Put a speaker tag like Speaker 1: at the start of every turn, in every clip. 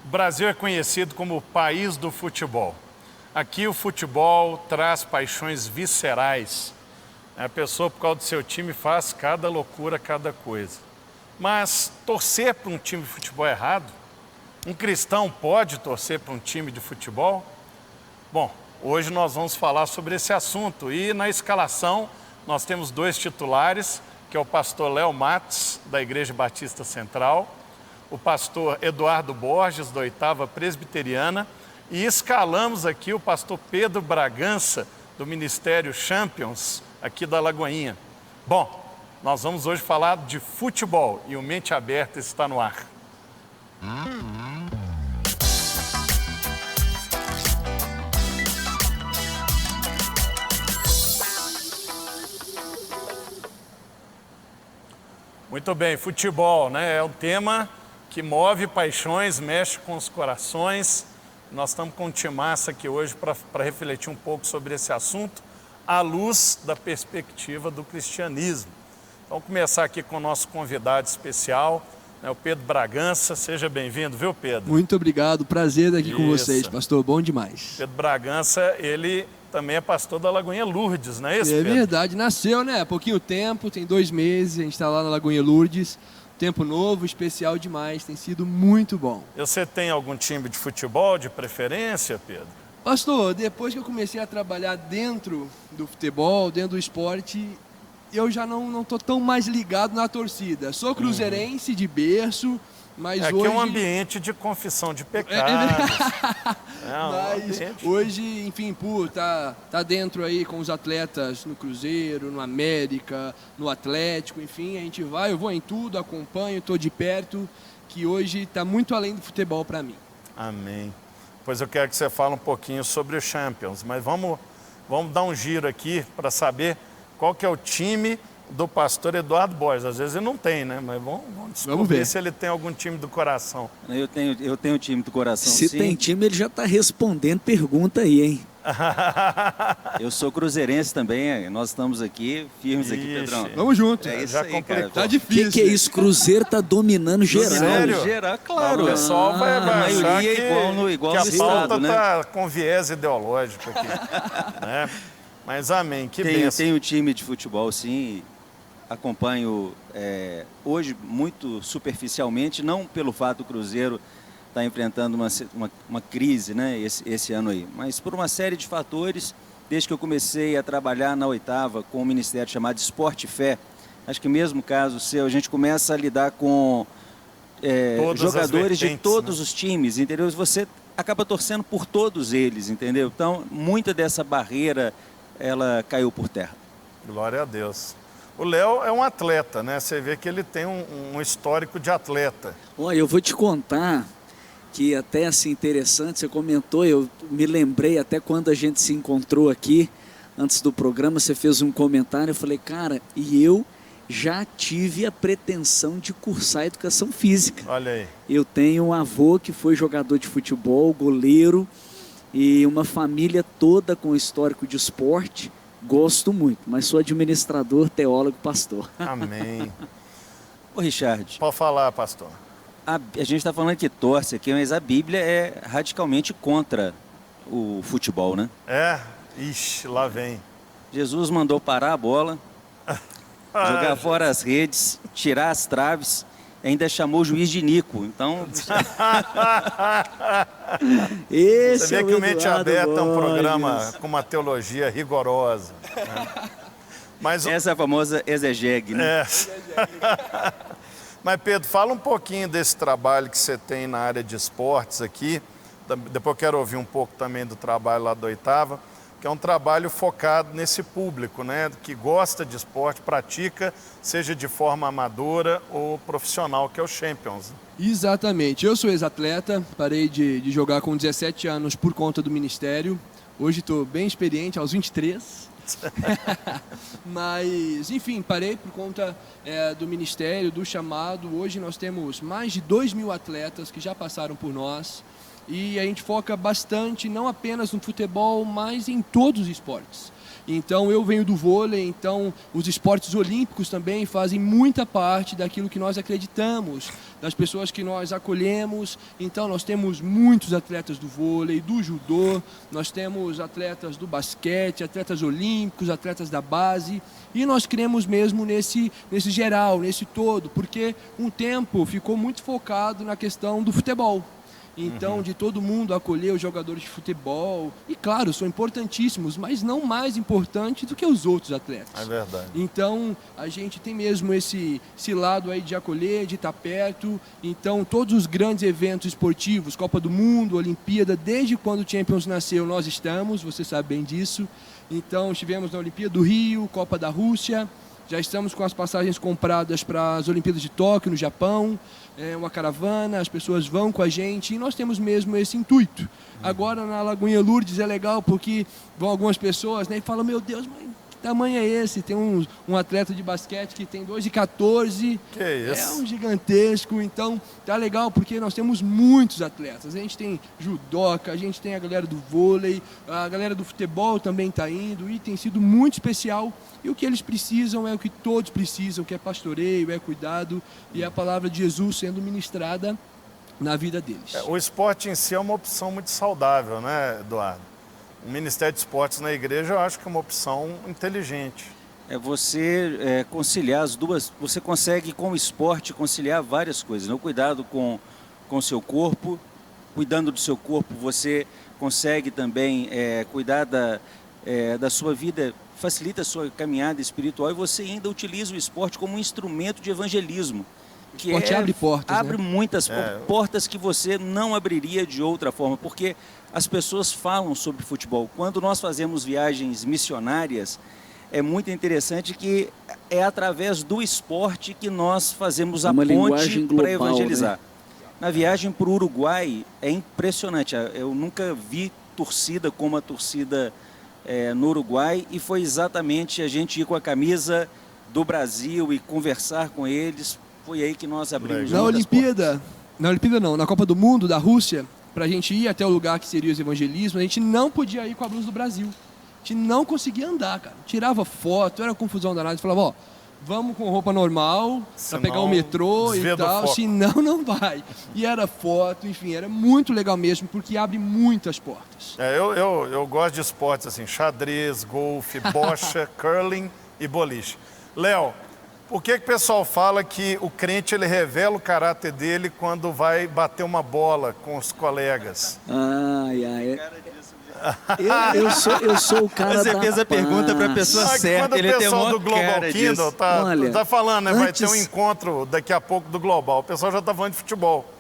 Speaker 1: O Brasil é conhecido como o país do futebol. Aqui o futebol traz paixões viscerais. A pessoa, por causa do seu time, faz cada loucura, cada coisa. Mas torcer para um time de futebol é errado? Um cristão pode torcer para um time de futebol? Bom, hoje nós vamos falar sobre esse assunto e na escalação nós temos dois titulares, que é o pastor Léo Matos, da Igreja Batista Central, o pastor Eduardo Borges, da 8ª Presbiteriana, e escalamos aqui o pastor Pedro Bragança, do Ministério Champions, aqui da Lagoinha. Bom, nós vamos hoje falar de futebol e o Mente Aberta está no ar. Muito bem, futebol, né? É um tema que move paixões, mexe com os corações. Nós estamos com um timaço aqui hoje para refletir um pouco sobre esse assunto, à luz da perspectiva do cristianismo. Então, vamos começar aqui com o nosso convidado especial, né, o Pedro Bragança. Seja bem-vindo, viu, Pedro?
Speaker 2: Muito obrigado, prazer estar aqui com vocês, pastor, bom demais.
Speaker 1: Pedro Bragança, ele também é pastor da Lagoinha Lourdes, não é isso, Pedro?
Speaker 2: É verdade, nasceu, né? Há pouquinho tempo, tem 2 meses, a gente está lá na Lagoinha Lourdes. Tempo novo, especial demais, tem sido muito bom.
Speaker 1: E você tem algum time de futebol de preferência, Pedro?
Speaker 2: Pastor, depois que eu comecei a trabalhar dentro do futebol, dentro do esporte, eu já não estou tão mais ligado na torcida. Sou cruzeirense de berço, mas
Speaker 1: aqui
Speaker 2: hoje...
Speaker 1: é um ambiente de confissão de pecados.
Speaker 2: Mas hoje, enfim, tá dentro aí com os atletas no Cruzeiro, no América, no Atlético, enfim, a gente vai, eu vou em tudo, acompanho, estou de perto, que hoje está muito além do futebol para mim.
Speaker 1: Amém. Pois eu quero que você fale um pouquinho sobre o Champions, mas vamos dar um giro aqui para saber qual que é o time do pastor Eduardo Borges. Às vezes ele não tem, né? Mas vamos descobrir se ele tem algum time do coração.
Speaker 3: Eu tenho time do coração,
Speaker 4: Se
Speaker 3: sim.
Speaker 4: tem time, ele já está respondendo pergunta aí, hein?
Speaker 3: Eu sou cruzeirense também, nós estamos aqui, firmes aqui, Pedrão.
Speaker 2: Vamos junto.
Speaker 3: É isso
Speaker 1: já
Speaker 3: aí,
Speaker 1: complicou.
Speaker 3: cara.
Speaker 2: Tá difícil.
Speaker 4: Que é isso? Cruzeiro tá dominando geral.
Speaker 1: Sério?
Speaker 3: Geral, claro.
Speaker 1: O pessoal vai
Speaker 3: a
Speaker 1: achar
Speaker 3: maioria
Speaker 1: que,
Speaker 3: é igual
Speaker 1: que
Speaker 3: no
Speaker 1: a
Speaker 3: estado,
Speaker 1: pauta
Speaker 3: né?
Speaker 1: está com viés ideológico aqui. Né? Mas amém, que bênção.
Speaker 3: Tenho time de futebol, sim. Acompanho hoje muito superficialmente, não pelo fato do Cruzeiro estar enfrentando uma crise, né, esse ano aí, mas por uma série de fatores, desde que eu comecei a trabalhar na 8ª com um ministério chamado Esporte e Fé. Acho que mesmo caso seu, a gente começa a lidar com jogadores de todos, né, os times, entendeu? Você acaba torcendo por todos eles, entendeu? Então, muita dessa barreira, ela caiu por terra.
Speaker 1: Glória a Deus. O Léo é um atleta, né? Você vê que ele tem um histórico de atleta.
Speaker 4: Olha, eu vou te contar que até assim interessante, você comentou, eu me lembrei até quando a gente se encontrou aqui, antes do programa, você fez um comentário, eu falei, cara, e eu já tive a pretensão de cursar educação física.
Speaker 1: Olha aí.
Speaker 4: Eu tenho um avô que foi jogador de futebol, goleiro, e uma família toda com histórico de esporte. Gosto muito, mas sou administrador, teólogo, pastor.
Speaker 1: Amém.
Speaker 3: Ô, Richard,
Speaker 1: Pode falar, pastor.
Speaker 3: a gente está falando que torce aqui, mas a Bíblia é radicalmente contra o futebol, né?
Speaker 1: Ixi, lá vem.
Speaker 3: Jesus mandou parar a bola, jogar fora as redes, tirar as traves, ainda chamou o juiz de Nico. Então,
Speaker 4: Esse
Speaker 1: Você vê
Speaker 4: é
Speaker 1: que o Mente
Speaker 4: Eduardo
Speaker 1: Aberta é um
Speaker 4: Borges.
Speaker 1: programa com uma teologia rigorosa. Né? Mas,
Speaker 3: essa é a famosa exegese, né?
Speaker 1: Mas, Pedro, fala um pouquinho desse trabalho que você tem na área de esportes aqui. Depois eu quero ouvir um pouco também do trabalho lá da 8ª, que é um trabalho focado nesse público, né? Que gosta de esporte, pratica, seja de forma amadora ou profissional, que é o Champions.
Speaker 2: Exatamente, eu sou ex-atleta, parei de jogar com 17 anos por conta do ministério. Hoje estou bem experiente, aos 23. Mas, enfim, parei por conta do ministério, do chamado. Hoje nós temos mais de 2.000 atletas que já passaram por nós. E a gente foca bastante, não apenas no futebol, mas em todos os esportes. Então eu venho do vôlei, então os esportes olímpicos também fazem muita parte daquilo que nós acreditamos, das pessoas que nós acolhemos. Então nós temos muitos atletas do vôlei, do judô, nós temos atletas do basquete, atletas olímpicos, atletas da base, e nós cremos mesmo nesse geral, nesse todo, porque um tempo ficou muito focado na questão do futebol. Então, de todo mundo acolher os jogadores de futebol. E, claro, são importantíssimos, mas não mais importantes do que os outros atletas.
Speaker 1: É verdade.
Speaker 2: Então, a gente tem mesmo esse lado aí de acolher, de estar perto. Então, todos os grandes eventos esportivos, Copa do Mundo, Olimpíada, desde quando o Champions nasceu, nós estamos, você sabe bem disso. Então, estivemos na Olimpíada do Rio, Copa da Rússia. Já estamos com as passagens compradas para as Olimpíadas de Tóquio, no Japão. É uma caravana, as pessoas vão com a gente e nós temos mesmo esse intuito. Agora na Lagoinha Lourdes é legal porque vão algumas pessoas, né, e falam, meu Deus, mas que tamanho é esse? Tem um atleta de basquete que tem 2,14.
Speaker 1: Que isso?
Speaker 2: É um gigantesco, então tá legal porque nós temos muitos atletas. A gente tem judoca, a gente tem a galera do vôlei, a galera do futebol também está indo e tem sido muito especial. E o que eles precisam é o que todos precisam, que é pastoreio, é cuidado e é a palavra de Jesus sendo ministrada na vida deles.
Speaker 1: O esporte em si é uma opção muito saudável, né, Eduardo? O Ministério de Esportes na igreja eu acho que é uma opção inteligente.
Speaker 3: Você conciliar as duas, você consegue com o esporte conciliar várias coisas, né? O cuidado com o seu corpo, cuidando do seu corpo, você consegue também cuidar da sua vida, facilita a sua caminhada espiritual e você ainda utiliza o esporte como um instrumento de evangelismo.
Speaker 2: O esporte abre portas,
Speaker 3: abre
Speaker 2: né?
Speaker 3: muitas portas que você não abriria de outra forma, porque as pessoas falam sobre futebol. Quando nós fazemos viagens missionárias, é muito interessante que é através do esporte que nós fazemos a ponte para evangelizar. Né? Na viagem para o Uruguai é impressionante. Eu nunca vi torcida como a torcida no Uruguai e foi exatamente a gente ir com a camisa do Brasil e conversar com eles. Foi aí que nós abrimos
Speaker 2: na Olimpíada não, na Copa do Mundo da Rússia, para a gente ir até o lugar que seria os evangelismos, a gente não podia ir com a blusa do Brasil. A gente não conseguia andar, cara. Tirava foto, era confusão danada. A gente falava, ó, vamos com roupa normal, para pegar o metrô e tal, senão não vai. E era foto, enfim, era muito legal mesmo, porque abre muitas portas.
Speaker 1: Eu gosto de esportes assim, xadrez, golfe, bocha, curling e boliche. Léo, por que o pessoal fala que o crente ele revela o caráter dele quando vai bater uma bola com os colegas?
Speaker 4: Eu sou o cara
Speaker 3: Você fez a pergunta para a pessoa certa.
Speaker 1: Quando o pessoal do Global Kindle tá falando, né, vai ter um encontro daqui a pouco do Global, o pessoal já está falando de futebol.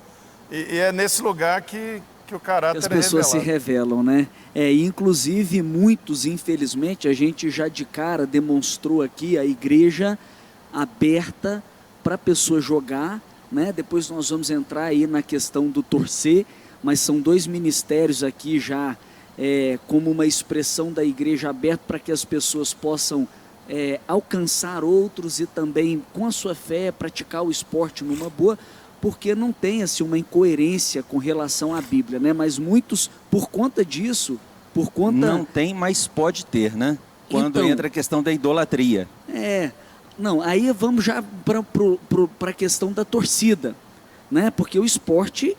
Speaker 1: E é nesse lugar que o caráter
Speaker 4: as pessoas se revelam, né? Inclusive, muitos, infelizmente, a gente já de cara demonstrou aqui a igreja aberta para a pessoa jogar, né? Depois nós vamos entrar aí na questão do torcer, mas são dois ministérios aqui já como uma expressão da igreja aberta para que as pessoas possam alcançar outros e também com a sua fé praticar o esporte numa boa, porque não tem assim uma incoerência com relação à Bíblia, né? Mas muitos, por conta disso,
Speaker 3: não tem, mas pode ter, né? Quando
Speaker 4: então,
Speaker 3: entra a questão da idolatria.
Speaker 4: Não, aí vamos já para a questão da torcida, né? Porque o esporte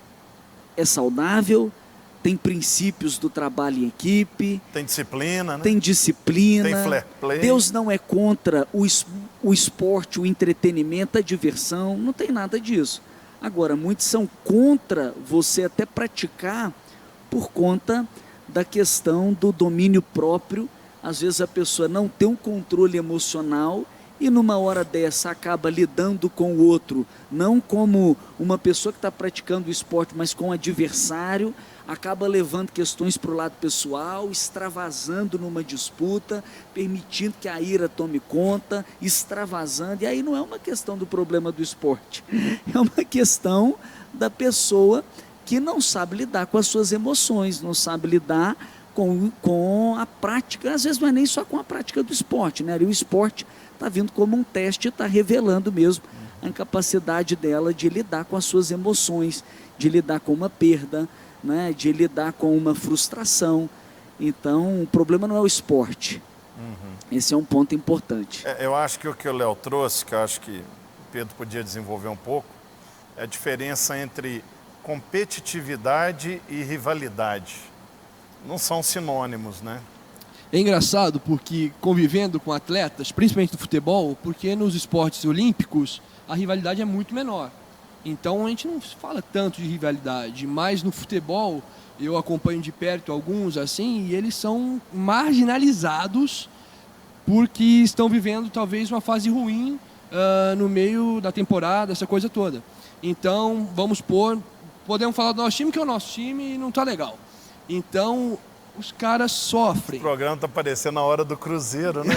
Speaker 4: é saudável, tem princípios do trabalho em equipe.
Speaker 1: Tem disciplina, né?
Speaker 4: Tem disciplina.
Speaker 1: Tem fair play.
Speaker 4: Deus não é contra o esporte, o entretenimento, a diversão, não tem nada disso. Agora, muitos são contra você até praticar por conta da questão do domínio próprio. Às vezes a pessoa não tem um controle emocional e numa hora dessa acaba lidando com o outro, não como uma pessoa que está praticando o esporte, mas com o adversário, acaba levando questões para o lado pessoal, extravasando numa disputa, permitindo que a ira tome conta, extravasando, e aí não é uma questão do problema do esporte, é uma questão da pessoa que não sabe lidar com as suas emoções, não sabe lidar com a prática, às vezes não é nem só com a prática do esporte, né? E o esporte está vindo como um teste, está revelando mesmo a incapacidade dela de lidar com as suas emoções, de lidar com uma perda, né? De lidar com uma frustração. Então, o problema não é o esporte, Esse é um ponto importante.
Speaker 1: Eu acho que o que o Léo trouxe, que eu acho que o Pedro podia desenvolver um pouco, é a diferença entre competitividade e rivalidade. Não são sinônimos, né?
Speaker 2: É engraçado porque convivendo com atletas, principalmente do futebol, porque nos esportes olímpicos a rivalidade é muito menor. Então a gente não fala tanto de rivalidade, mas no futebol eu acompanho de perto alguns assim e eles são marginalizados porque estão vivendo talvez uma fase ruim no meio da temporada, essa coisa toda. Então podemos falar do nosso time que é o nosso time e não está legal. Então os caras sofrem.
Speaker 1: O programa está parecendo a hora do Cruzeiro, né?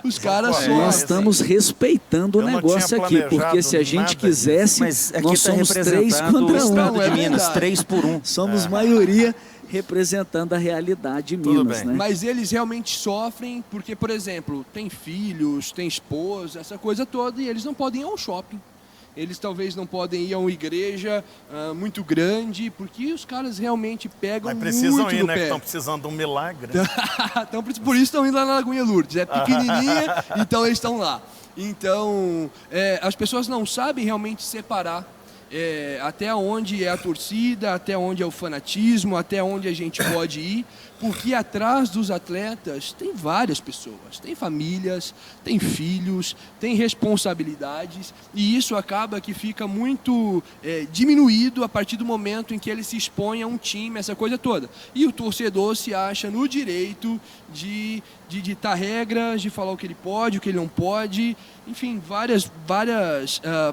Speaker 2: Os caras sofrem.
Speaker 4: Nós estamos respeitando o negócio aqui, porque se a gente quisesse,
Speaker 3: mas aqui
Speaker 4: nós
Speaker 3: tá
Speaker 4: somos 3
Speaker 3: representado
Speaker 4: contra
Speaker 3: o estado
Speaker 4: 1.
Speaker 3: de Minas, 3 por 1.
Speaker 4: Somos maioria representando a realidade de
Speaker 1: Tudo
Speaker 4: Minas,
Speaker 1: bem.
Speaker 4: né?
Speaker 2: Mas eles realmente sofrem porque, por exemplo, tem filhos, tem esposa, essa coisa toda, e eles não podem ir ao shopping. Eles talvez não podem ir a uma igreja muito grande, porque os caras realmente pegam
Speaker 1: Mas precisam
Speaker 2: muito
Speaker 1: ir,
Speaker 2: no
Speaker 1: né?
Speaker 2: pé.
Speaker 1: Que estão precisando de um milagre.
Speaker 2: Então, por isso estão indo lá na Lagoinha Lourdes. É pequenininha, então eles estão lá. Então, as pessoas não sabem realmente separar até onde é a torcida, até onde é o fanatismo, até onde a gente pode ir, porque atrás dos atletas tem várias pessoas, tem famílias, tem filhos, tem responsabilidades, e isso acaba que fica muito diminuído a partir do momento em que ele se expõe a um time, essa coisa toda. E o torcedor se acha no direito de ditar regras, de falar o que ele pode, o que ele não pode, enfim, várias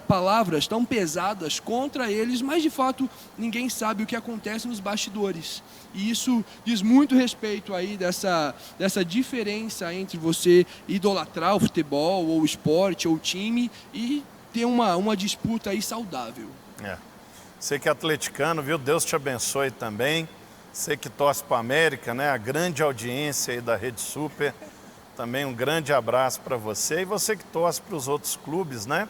Speaker 2: palavras tão pesadas contra eles, mas de fato ninguém sabe o que acontece nos bastidores. E isso diz muito respeito aí dessa diferença entre você idolatrar o futebol, ou o esporte, ou o time, e ter uma disputa aí saudável.
Speaker 1: Você que é atleticano, viu? Deus te abençoe também. Você que torce para a América, né? A grande audiência aí da Rede Super. Também um grande abraço para você. E você que torce para os outros clubes, né?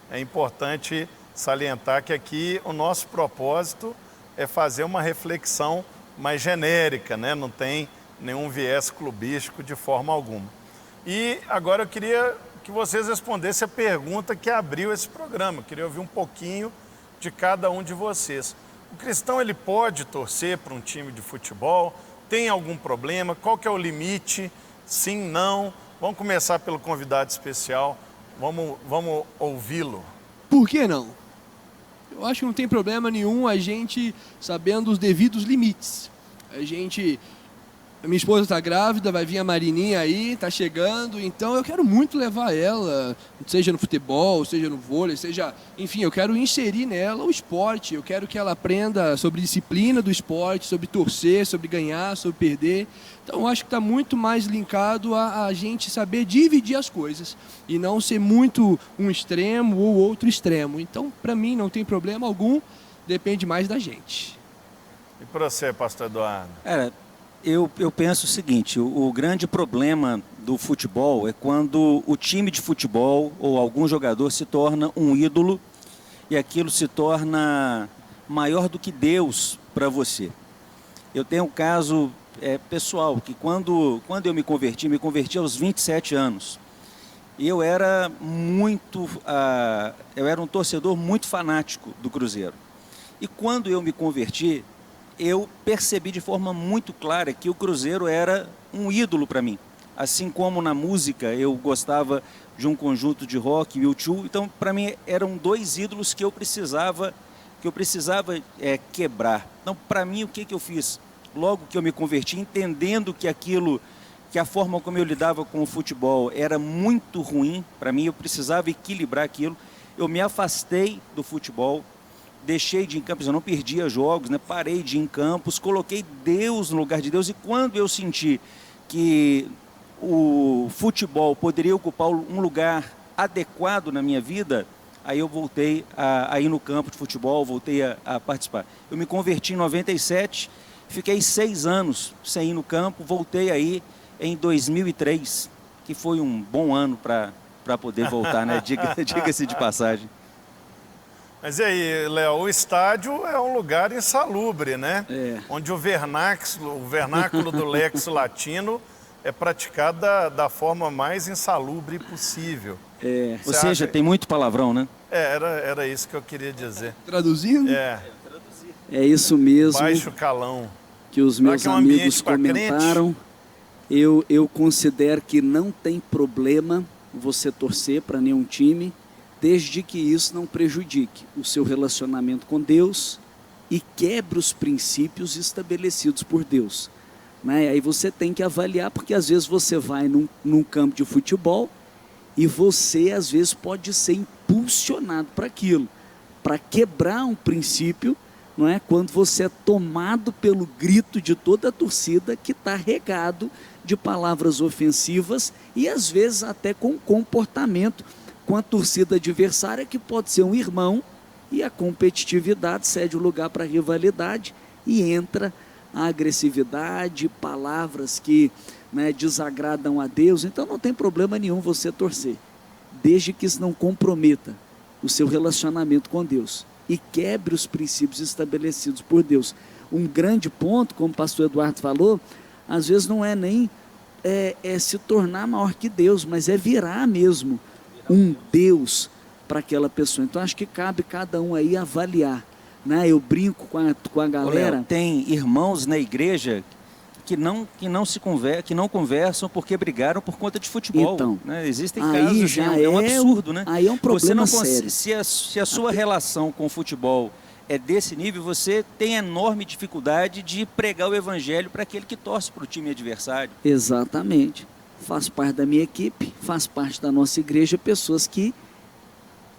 Speaker 1: É importante salientar que aqui o nosso propósito é fazer uma reflexão mais genérica, né? Não tem nenhum viés clubístico de forma alguma. E agora eu queria que vocês respondessem a pergunta que abriu esse programa. Eu queria ouvir um pouquinho de cada um de vocês. O cristão, ele pode torcer para um time de futebol? Tem algum problema? Qual que é o limite? Sim, não? Vamos começar pelo convidado especial. Vamos ouvi-lo.
Speaker 2: Por que não? Eu acho que não tem problema nenhum a gente sabendo os devidos limites. A minha esposa está grávida, vai vir a Marininha aí, está chegando, então eu quero muito levar ela, seja no futebol, seja no vôlei, enfim, eu quero inserir nela o esporte, eu quero que ela aprenda sobre disciplina do esporte, sobre torcer, sobre ganhar, sobre perder. Então eu acho que está muito mais linkado a gente saber dividir as coisas e não ser muito um extremo ou outro extremo. Então, para mim, não tem problema algum, depende mais da gente.
Speaker 1: E para você, pastor Eduardo?
Speaker 3: Eu penso o seguinte, o grande problema do futebol é quando o time de futebol ou algum jogador se torna um ídolo e aquilo se torna maior do que Deus para você. Eu tenho um caso pessoal, que quando eu me converti aos 27 anos. E eu era um torcedor muito fanático do Cruzeiro. E quando eu me converti, eu percebi de forma muito clara que o Cruzeiro era um ídolo para mim. Assim como na música eu gostava de um conjunto de rock, U2, então para mim eram 2 ídolos que eu precisava quebrar. Então para mim o que eu fiz? Logo que eu me converti, entendendo que a forma como eu lidava com o futebol era muito ruim para mim, eu precisava equilibrar aquilo, eu me afastei do futebol, deixei de ir em campos, eu não perdia jogos, né? Parei de ir em campos, coloquei Deus no lugar de Deus, e quando eu senti que o futebol poderia ocupar um lugar adequado na minha vida, aí eu voltei a ir no campo de futebol, voltei a participar. Eu me converti em 97, fiquei 6 anos sem ir no campo, voltei aí em 2003, que foi um bom ano para poder voltar, né? Diga-se de passagem.
Speaker 1: Mas e aí, Léo, o estádio é um lugar insalubre, né? Onde o vernáculo do Lex Latino é praticada da forma mais insalubre possível.
Speaker 3: Ou seja, tem muito palavrão, né?
Speaker 1: Era isso que eu queria dizer.
Speaker 2: Traduzindo?
Speaker 4: É isso mesmo.
Speaker 1: Baixo calão.
Speaker 4: Que os meus amigos comentaram. Eu considero que não tem problema você torcer para nenhum time, desde que isso não prejudique o seu relacionamento com Deus e quebre os princípios estabelecidos por Deus. Né? Aí você tem que avaliar, porque às vezes você vai num campo de futebol e você às vezes pode ser impulsionado para aquilo, para quebrar um princípio, não é? Quando você é tomado pelo grito de toda a torcida que está regado de palavras ofensivas e às vezes até com comportamento com a torcida adversária, que pode ser um irmão, e a competitividade cede o lugar para a rivalidade e entra a agressividade, palavras que, né, desagradam a Deus. Então não tem problema nenhum você torcer, desde que isso não comprometa o seu relacionamento com Deus e quebre os princípios estabelecidos por Deus. Um grande ponto, como o pastor Eduardo falou, às vezes não é nem se tornar maior que Deus, mas é virar mesmo um Deus para aquela pessoa. Então acho que cabe cada um aí avaliar, né? Eu brinco com a galera.
Speaker 3: Léo, tem irmãos na igreja que não conversam porque brigaram por conta de futebol.
Speaker 4: Então,
Speaker 3: né? Existem
Speaker 4: aí
Speaker 3: casos,
Speaker 4: já
Speaker 3: é um absurdo, né?
Speaker 4: Aí é um problema sério.
Speaker 3: Se a sua relação com o futebol é desse nível, você tem enorme dificuldade de pregar o evangelho para aquele que torce para o time adversário.
Speaker 4: Exatamente. Faz parte da minha equipe, faz parte da nossa igreja, pessoas que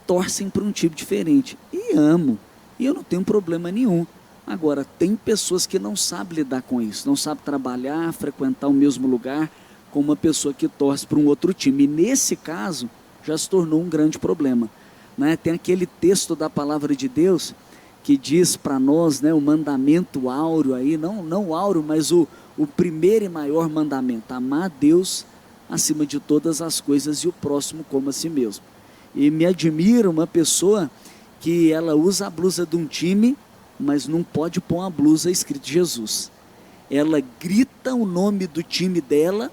Speaker 4: torcem para um time diferente. E amo. E eu não tenho problema nenhum. Agora, tem pessoas que não sabem lidar com isso, não sabem trabalhar, frequentar o mesmo lugar com uma pessoa que torce para um outro time. E nesse caso, já se tornou um grande problema. Né? Tem aquele texto da palavra de Deus que diz para nós, né, o mandamento áureo aí, não áureo, mas o primeiro e maior mandamento: amar a Deus acima de todas as coisas e o próximo como a si mesmo. E me admira uma pessoa que ela usa a blusa de um time, mas não pode pôr uma blusa escrito Jesus. Ela grita o nome do time dela,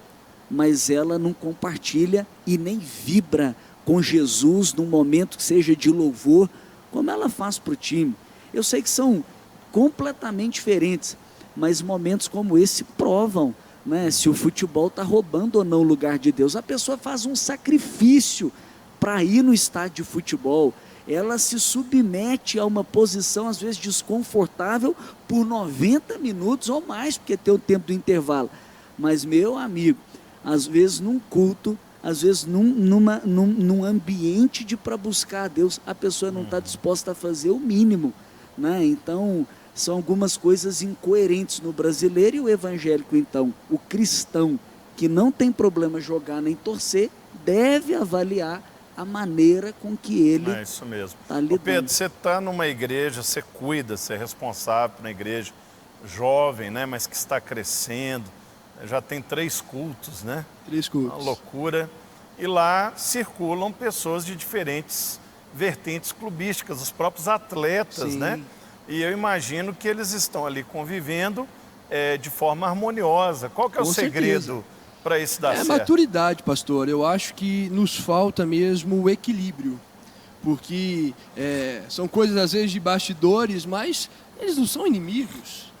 Speaker 4: mas ela não compartilha e nem vibra com Jesus num momento que seja de louvor, como ela faz para o time. Eu sei que são completamente diferentes, mas momentos como esse provam, né, se o futebol está roubando ou não o lugar de Deus. A pessoa faz um sacrifício para ir no estádio de futebol, ela se submete a uma posição às vezes desconfortável por 90 minutos ou mais, porque tem o tempo do intervalo. Mas, meu amigo, às vezes num culto, às vezes num ambiente para buscar a Deus, a pessoa não está disposta a fazer o mínimo, né? Então, são algumas coisas incoerentes no brasileiro. E o evangélico, então, o cristão que não tem problema jogar nem torcer, deve avaliar a maneira com que ele
Speaker 1: isso mesmo.
Speaker 4: Tá lidando.
Speaker 1: Pedro, você está numa igreja, você cuida, você é responsável na igreja, jovem, né, mas que está crescendo, já tem 3 cultos, né?
Speaker 2: 3 cultos.
Speaker 1: Uma loucura. E lá circulam pessoas de diferentes vertentes clubísticas, os próprios atletas,
Speaker 2: Sim.
Speaker 1: né? E eu imagino que eles estão ali convivendo de forma harmoniosa. Qual que é o segredo para isso dar certo?
Speaker 2: Maturidade, pastor. Eu acho que nos falta mesmo o equilíbrio. Porque são coisas às vezes de bastidores, mas eles não são inimigos.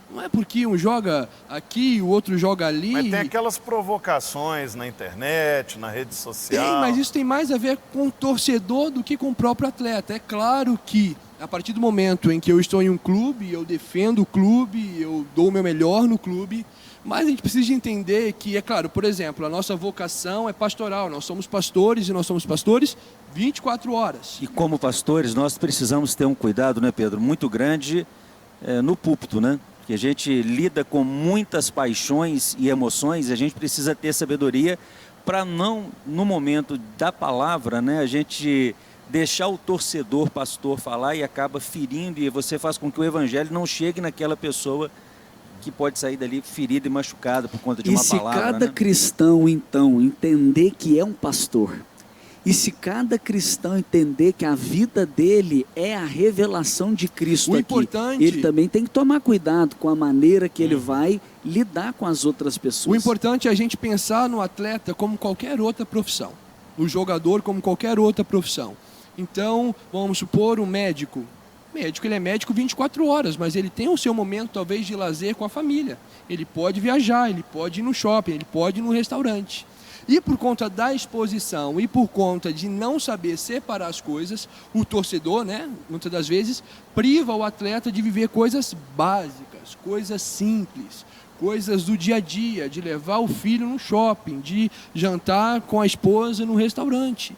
Speaker 2: Não é porque um joga aqui e o outro joga ali.
Speaker 1: Mas tem aquelas provocações na internet, na rede social.
Speaker 2: Tem, mas isso tem mais a ver com o torcedor do que com o próprio atleta. É claro que a partir do momento em que eu estou em um clube, eu defendo o clube, eu dou o meu melhor no clube, mas a gente precisa de entender que, é claro, por exemplo, a nossa vocação é pastoral. Nós somos pastores e nós somos pastores 24 horas.
Speaker 3: E como pastores, nós precisamos ter um cuidado, né, Pedro, muito grande no púlpito, né? Que a gente lida com muitas paixões e emoções, e a gente precisa ter sabedoria para não, no momento da palavra, né, a gente deixar o torcedor, pastor, falar e acaba ferindo, e você faz com que o evangelho não chegue naquela pessoa que pode sair dali ferida e machucada por conta de uma palavra.
Speaker 4: E se cada
Speaker 3: né?
Speaker 4: cristão, então, entender que é um pastor E se cada cristão entender que a vida dele é a revelação de Cristo aqui, ele também tem que tomar cuidado com a maneira que ele vai lidar com as outras pessoas.
Speaker 2: O importante é a gente pensar no atleta como qualquer outra profissão, no jogador como qualquer outra profissão. Então, vamos supor um médico. Ele é médico 24 horas, mas ele tem o seu momento talvez de lazer com a família. Ele pode viajar, ele pode ir no shopping, ele pode ir no restaurante. E por conta da exposição e por conta de não saber separar as coisas, o torcedor, né, muitas das vezes, priva o atleta de viver coisas básicas, coisas simples, coisas do dia a dia, de levar o filho no shopping, de jantar com a esposa no restaurante.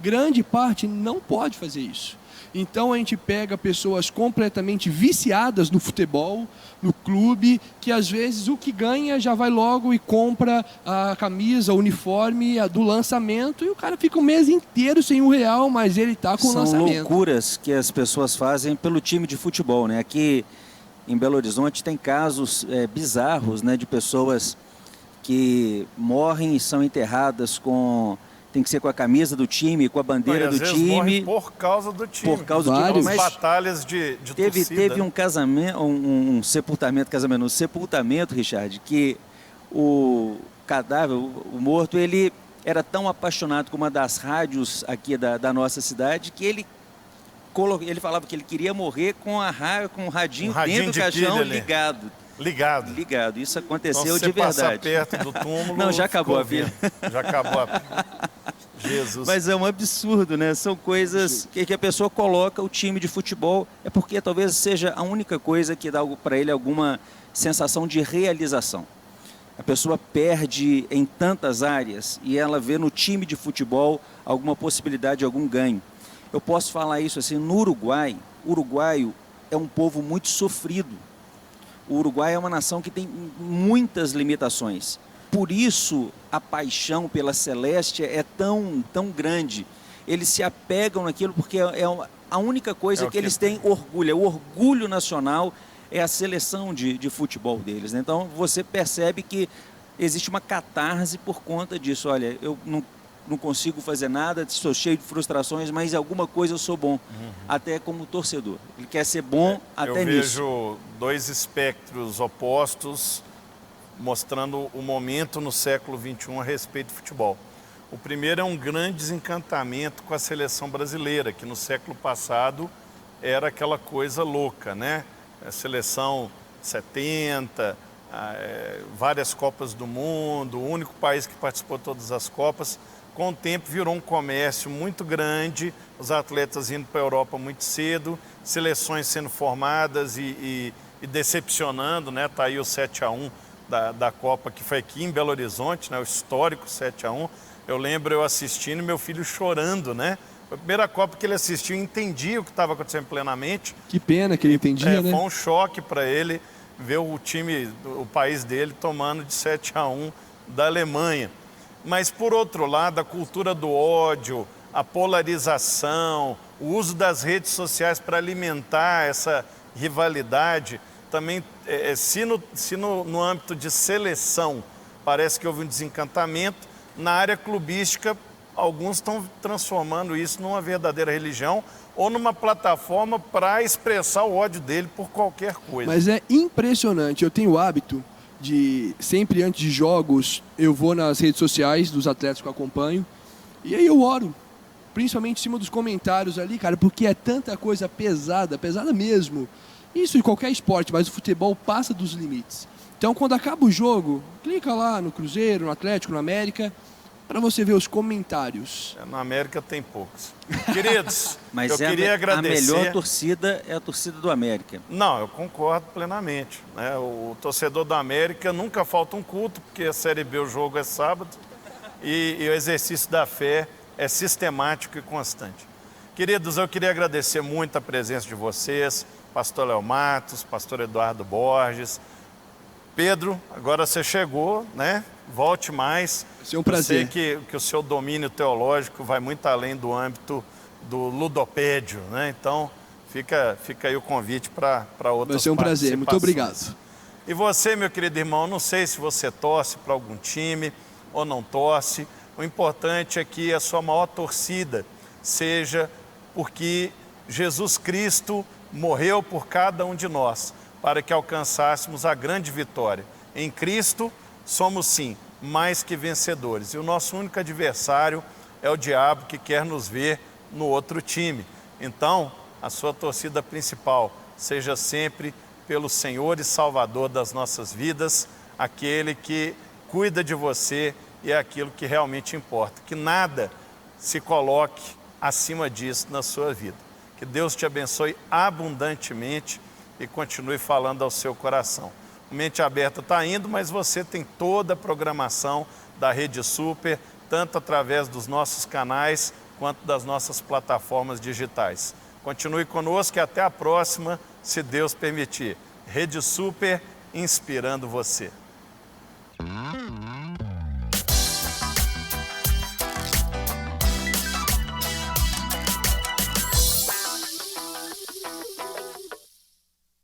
Speaker 2: Grande parte não pode fazer isso. Então a gente pega pessoas completamente viciadas no futebol, no clube, que às vezes o que ganha já vai logo e compra a camisa, o uniforme do lançamento, e o cara fica o mês inteiro sem R$1, mas ele está com o lançamento.
Speaker 3: São loucuras que as pessoas fazem pelo time de futebol, né? Aqui em Belo Horizonte tem casos bizarros, né, de pessoas que morrem e são enterradas com... Tem que ser com a camisa do time, com a bandeira do time.
Speaker 1: Por causa do time.
Speaker 3: Por causa do time.
Speaker 1: Mas batalhas de torcida.
Speaker 3: Teve um casamento, um sepultamento, Richard, que o cadáver, o morto, ele era tão apaixonado com uma das rádios aqui da nossa cidade que ele falava que ele queria morrer com o radinho dentro do caixão ligado. Ligado. Isso aconteceu
Speaker 1: então,
Speaker 3: de verdade.
Speaker 1: Passar perto do túmulo.
Speaker 3: Não, já acabou a vida.
Speaker 1: Já acabou Jesus.
Speaker 3: Mas é um absurdo, né? São coisas que a pessoa coloca o time de futebol, é porque talvez seja a única coisa que dá para ele alguma sensação de realização. A pessoa perde em tantas áreas e ela vê no time de futebol alguma possibilidade de algum ganho. Eu posso falar isso assim, no Uruguai, o uruguaio é um povo muito sofrido. O Uruguai é uma nação que tem muitas limitações. Por isso, a paixão pela Celeste é tão grande. Eles se apegam naquilo porque é a única coisa que eles têm orgulho. O orgulho nacional é a seleção de futebol deles, né? Então, você percebe que existe uma catarse por conta disso. Olha, eu não consigo fazer nada, estou cheio de frustrações, mas em alguma coisa eu sou bom, até como torcedor. Ele quer ser bom até nisso.
Speaker 1: Eu vejo dois espectros opostos mostrando o momento no século XXI a respeito do futebol. O primeiro é um grande desencantamento com a seleção brasileira, que no século passado era aquela coisa louca, né? A seleção 70, várias Copas do Mundo, o único país que participou de todas as Copas. Com o tempo virou um comércio muito grande, os atletas indo para a Europa muito cedo, seleções sendo formadas e decepcionando, né? Está aí o 7-1 da Copa, que foi aqui em Belo Horizonte, né? O histórico 7-1. Eu lembro eu assistindo e meu filho chorando, né? Foi a primeira Copa que ele assistiu e entendia o que estava acontecendo plenamente.
Speaker 2: Que pena que ele entendia, né?
Speaker 1: Foi um choque para ele ver o time, o país dele tomando de 7-1 da Alemanha. Mas, por outro lado, a cultura do ódio, a polarização, o uso das redes sociais para alimentar essa rivalidade, também, se no âmbito de seleção parece que houve um desencantamento, na área clubística, alguns estão transformando isso numa verdadeira religião ou numa plataforma para expressar o ódio dele por qualquer coisa.
Speaker 2: Mas é impressionante, eu tenho o hábito de, sempre antes de jogos, eu vou nas redes sociais dos atletas que eu acompanho, e aí eu oro, principalmente em cima dos comentários ali, cara, porque é tanta coisa pesada mesmo. Isso em qualquer esporte, mas o futebol passa dos limites. Então, quando acaba o jogo, clica lá no Cruzeiro, no Atlético, no América, para você ver os comentários.
Speaker 1: Na América tem poucos. Queridos,
Speaker 3: mas
Speaker 1: eu queria agradecer.
Speaker 3: A melhor torcida é a torcida do América.
Speaker 1: Não, eu concordo plenamente, né? O torcedor do América nunca falta um culto, porque a Série B, o jogo é sábado, e o exercício da fé é sistemático e constante. Queridos, eu queria agradecer muito a presença de vocês, pastor Léo Matos, pastor Eduardo Borges. Pedro, agora você chegou, né? Volte mais.
Speaker 2: Vai ser um prazer.
Speaker 1: Eu sei que o seu domínio teológico vai muito além do âmbito do ludopédio, né? Então, fica aí o convite para outras.
Speaker 2: Vai ser um prazer, muito obrigado.
Speaker 1: E você, meu querido irmão, não sei se você torce para algum time ou não torce, O importante é que a sua maior torcida seja porque Jesus Cristo morreu por cada um de nós, para que alcançássemos a grande vitória. Em Cristo somos sim mais que vencedores. E o nosso único adversário é o diabo, que quer nos ver no outro time. Então, a sua torcida principal seja sempre pelo Senhor e Salvador das nossas vidas, aquele que cuida de você e é aquilo que realmente importa. Que nada se coloque acima disso na sua vida. Que Deus te abençoe abundantemente e continue falando ao seu coração. O Mente Aberta está indo, mas você tem toda a programação da Rede Super, tanto através dos nossos canais, quanto das nossas plataformas digitais. Continue conosco e até a próxima, se Deus permitir. Rede Super, inspirando você.